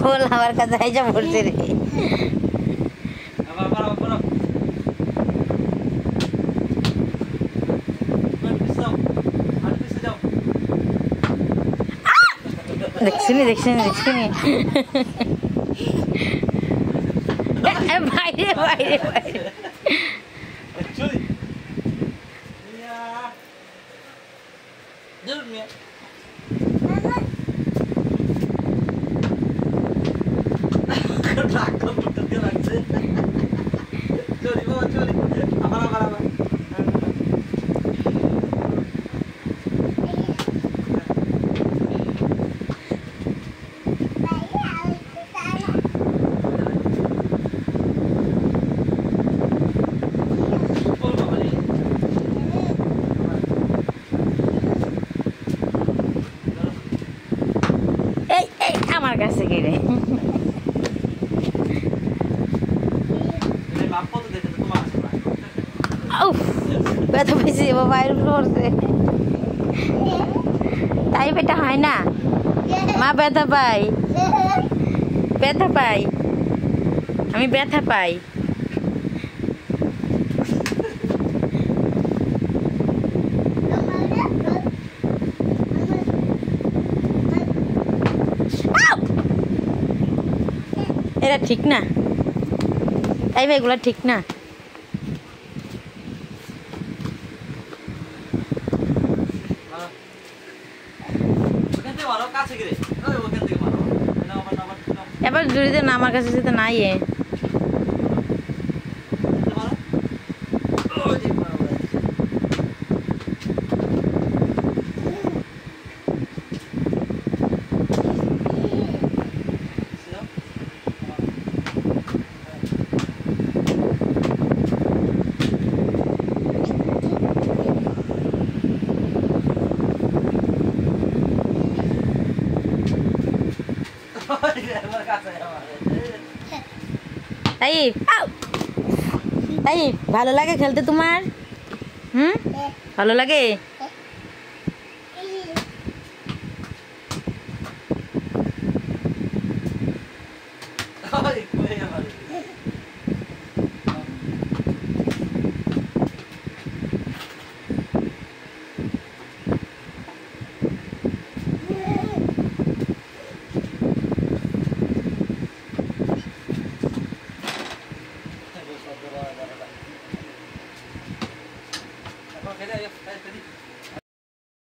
ফুল আমার কাছে আইসা পড়ছে রে। দেখছিনি দেখছিনি দেখছিনি বাইরে বাইরে বাইরে আমার কাছে গিয়ে ব্যথা পেয়েছি বাইরে পড়ছে তাই বেটা হয় না মা ব্যথা পাই ব্যথা পাই আমি ব্যথা পাই এটা ঠিক না তাই ভাই এগুলা ঠিক না এবার জুড়ি দে না আমার কাছে যেতে নাই তাই তাই ভালো লাগে খেলতে তোমার ভালো লাগে